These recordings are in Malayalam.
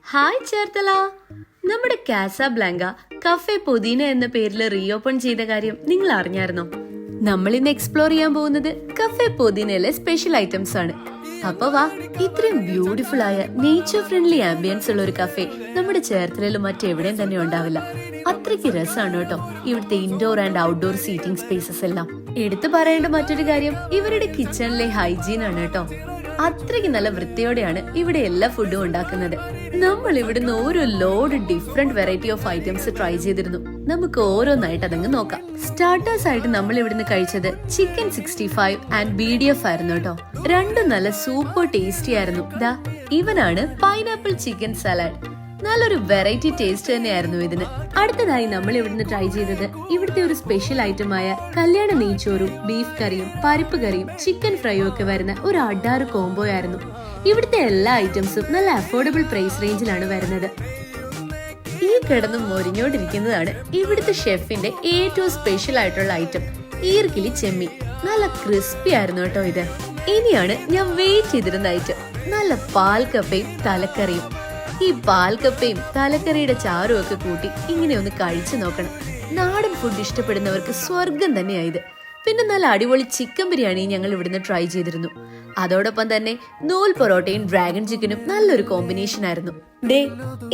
ഹായ് ചേർത്തല. നമ്മുടെ കാസാബ്ലാങ്ക കഫേ പുതിന എന്ന പേരിൽ റീഓപ്പൺ ചെയ്ത കാര്യം നിങ്ങൾ അറിഞ്ഞായിരുന്നോ? നമ്മൾ ഇന്ന് എക്സ്പ്ലോർ ചെയ്യാൻ പോകുന്നത് കഫേ പുതിനയിലെ സ്പെഷ്യൽ ഐറ്റംസ് ആണ്. അപ്പൊ വാ, ഇത്രയും ബ്യൂട്ടിഫുൾ ആയ നേച്ചർ ഫ്രണ്ട്ലി ആംബിയൻസ് ഉള്ള ഒരു കഫേ നമ്മുടെ ചേർത്തലയിലും മറ്റെവിടെയും തന്നെ ഉണ്ടാവില്ല. അത്രയ്ക്ക് രസമാണ് കേട്ടോ ഇവിടുത്തെ indoor and outdoor seating spaces എല്ലാം. എടുത്തു പറയേണ്ട മറ്റൊരു കാര്യം ഇവരുടെ കിച്ചണിലെ ഹൈജീൻ ആണ് കേട്ടോ. അത്രയ്ക്ക് നല്ല വൃത്തിയോടെയാണ് ഇവിടെ എല്ലാ ഫുഡും ഉണ്ടാക്കുന്നത്. നമ്മൾ ഇവിടുന്ന് ഓരോ load different variety of items try ചെയ്തിരുന്നു. നമുക്ക് ഓരോന്നായിട്ട് അതങ്ങ് നോക്കാം. സ്റ്റാർട്ടേഴ്സ് ആയിട്ട് നമ്മൾ ഇവിടുന്ന് കഴിച്ചത് ചിക്കൻ 65 ആൻഡ് BDF ആയിരുന്നു കേട്ടോ. രണ്ടും നല്ല സൂപ്പർ ടേസ്റ്റി ആയിരുന്നു. ദാ ഇവനാണ് പൈനാപ്പിൾ ചിക്കൻ സലാഡ്. നല്ലൊരു വെറൈറ്റി ടേസ്റ്റ് തന്നെയായിരുന്നു ഇതിന്. അടുത്തതായി നമ്മൾ ഇവിടുന്ന് ട്രൈ ചെയ്തത് ഇവിടുത്തെ ഒരു സ്പെഷ്യൽ ഐറ്റമായ കല്യാണ നെയ്ച്ചോറും ബീഫ് കറിയും പരിപ്പ് കറിയും ചിക്കൻ ഫ്രൈയും ഒക്കെ വരുന്ന ഒരു അഡാറ് കോംബോ ആയിരുന്നു. ഇവിടുത്തെ എല്ലാ ഐറ്റംസും നല്ല അഫോർഡബിൾ പ്രൈസ് റേഞ്ചിലാണ് വരുന്നത്. ഈ കിടന്നും മൊരിഞ്ഞോണ്ടിരിക്കുന്നതാണ് ഇവിടുത്തെ ഷെഫിന്റെ ഏറ്റവും സ്പെഷ്യൽ ആയിട്ടുള്ള ഐറ്റം, ഈർക്കിലി ചെമ്മീൻ. നല്ല ക്രിസ്പി ആയിരുന്നു കേട്ടോ ഇത്. ഇനിയാണ് ഞാൻ വെയിറ്റ് ചെയ്തിരുന്ന ഐറ്റം, നല്ല പാൽക്കപ്പയും തലക്കറിയും. ഈ പാൽക്കപ്പയും തലക്കറിയുടെ ചാറും ഒക്കെ കൂട്ടി ഇങ്ങനെ ഒന്ന് കഴിച്ചു നോക്കണം. നാടൻ ഫുഡ് ഇഷ്ടപ്പെടുന്നവർക്ക് സ്വർഗം തന്നെയായത്. പിന്നെ നല്ല അടിപൊളി ചിക്കൻ ബിരിയാണി ഞങ്ങൾ ഇവിടുന്ന് ട്രൈ ചെയ്തിരുന്നു. അതോടൊപ്പം തന്നെ നൂൽ പൊറോട്ടയും ഡ്രാഗൺ ചിക്കനും നല്ലൊരു കോമ്പിനേഷൻ ആയിരുന്നു. ഡേ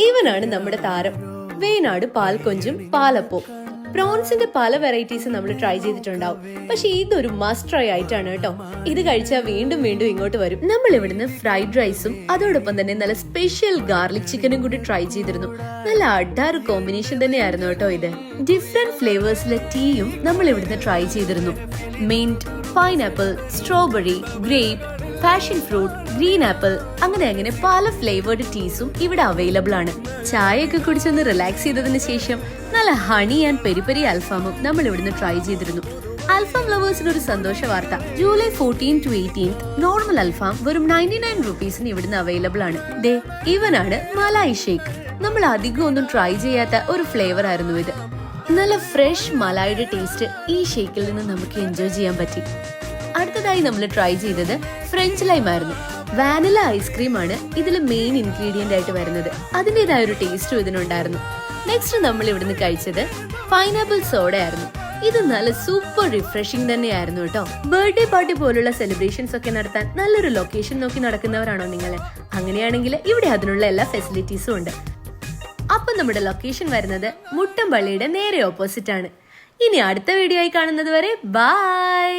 ഇവനാണ് നമ്മുടെ താരം, വേനാട് പാൽക്കൊഞ്ചും പാലപ്പവും. പ്രോൺസിന്റെ പല വെറൈറ്റീസ് നമ്മൾ ട്രൈ ചെയ്തിട്ടുണ്ടാവും, പക്ഷെ ഇതൊരു മസ്റ്റ് ട്രൈ ആയിട്ടാണ് കേട്ടോ. ഇത് കഴിച്ചാൽ വീണ്ടും വീണ്ടും ഇങ്ങോട്ട് വരും. നമ്മൾ ഇവിടുന്ന് ഫ്രൈഡ് റൈസും അതോടൊപ്പം തന്നെ നല്ല സ്പെഷ്യൽ ഗാർലിക് ചിക്കനും കൂടി ട്രൈ ചെയ്തിരുന്നു. നല്ല അഡാറ് കോമ്പിനേഷൻ തന്നെയായിരുന്നു കേട്ടോ ഇത്. ഡിഫറെന്റ് ഫ്ലേവേഴ്സിലെ ടീയും നമ്മൾ ഇവിടുന്ന് ട്രൈ ചെയ്തിരുന്നു. Mint, pineapple, strawberry, grape, passion fruit, green apple, അങ്ങനെ പല ഫ്ലേവേർഡ് ടീസും ഇവിടെ അവൈലബിൾ ആണ്. ചായയൊക്കെ കുടിച്ചൊന്ന് റിലാക്സ് ചെയ്തതിന് ശേഷം നല്ല ഹണി ആൻഡ് പെരി അൽഫാമും നമ്മൾ ഇവിടുന്ന് ട്രൈ ചെയ്തിരുന്നു. അൽഫാം ലവേഴ്സിന് ഒരു സന്തോഷ വാർത്ത, ജൂലൈ 14 to 18 നോർമൽ അൽഫാം വെറും 99 റുപ്പീസിന് ഇവിടുന്ന് അവൈലബിൾ ആണ്. ദേ ഇവനാണ് മലായി ഷേക്ക്. നമ്മൾ അധികം ഒന്നും ട്രൈ ചെയ്യാത്ത ഒരു ഫ്ലേവർ ആയിരുന്നു ഇത്. നല്ല ഫ്രഷ് മലായിയുടെ ടേസ്റ്റ് ഈ ഷേക്കിൽ നിന്ന് നമുക്ക് എൻജോയ് ചെയ്യാൻ പറ്റി. അടുത്തതായി നമ്മൾ ട്രൈ ചെയ്തത് ഫ്രഞ്ച് ലൈം ആയിരുന്നു. വാനില ഐസ്ക്രീം ആണ് ഇതിൽ മെയിൻ ഇൻഗ്രീഡിയന്റ് ആയിട്ട് വരുന്നത്. അതിൻ്റെതായ ഒരു ടേസ്റ്റും ഇതിനുണ്ടായിരുന്നു. നെക്സ്റ്റ് നമ്മൾ ഇവിടുന്ന് കഴിച്ചത് പൈനാപ്പിൾ സോഡ ആയിരുന്നു. ഇത് നല്ല സൂപ്പർ റിഫ്രഷിംഗ് തന്നെയായിരുന്നു കേട്ടോ. ബർത്ത്ഡേ പാർട്ടി പോലുള്ള സെലിബ്രേഷൻസ് ഒക്കെ നടത്താൻ നല്ലൊരു ലൊക്കേഷൻ നോക്കി നടക്കുന്നവരാണോ നിങ്ങൾ? അങ്ങനെയാണെങ്കിൽ ഇവിടെ അതിനുള്ള എല്ലാ ഫെസിലിറ്റീസും ഉണ്ട്. അപ്പൊ നമ്മുടെ ലൊക്കേഷൻ വരുന്നത് മുട്ടമ്പള്ളിയുടെ നേരെ ഓപ്പോസിറ്റ് ആണ്. ഇനി അടുത്ത വീഡിയോ ആയി കാണുന്നത് വരെ ബൈ.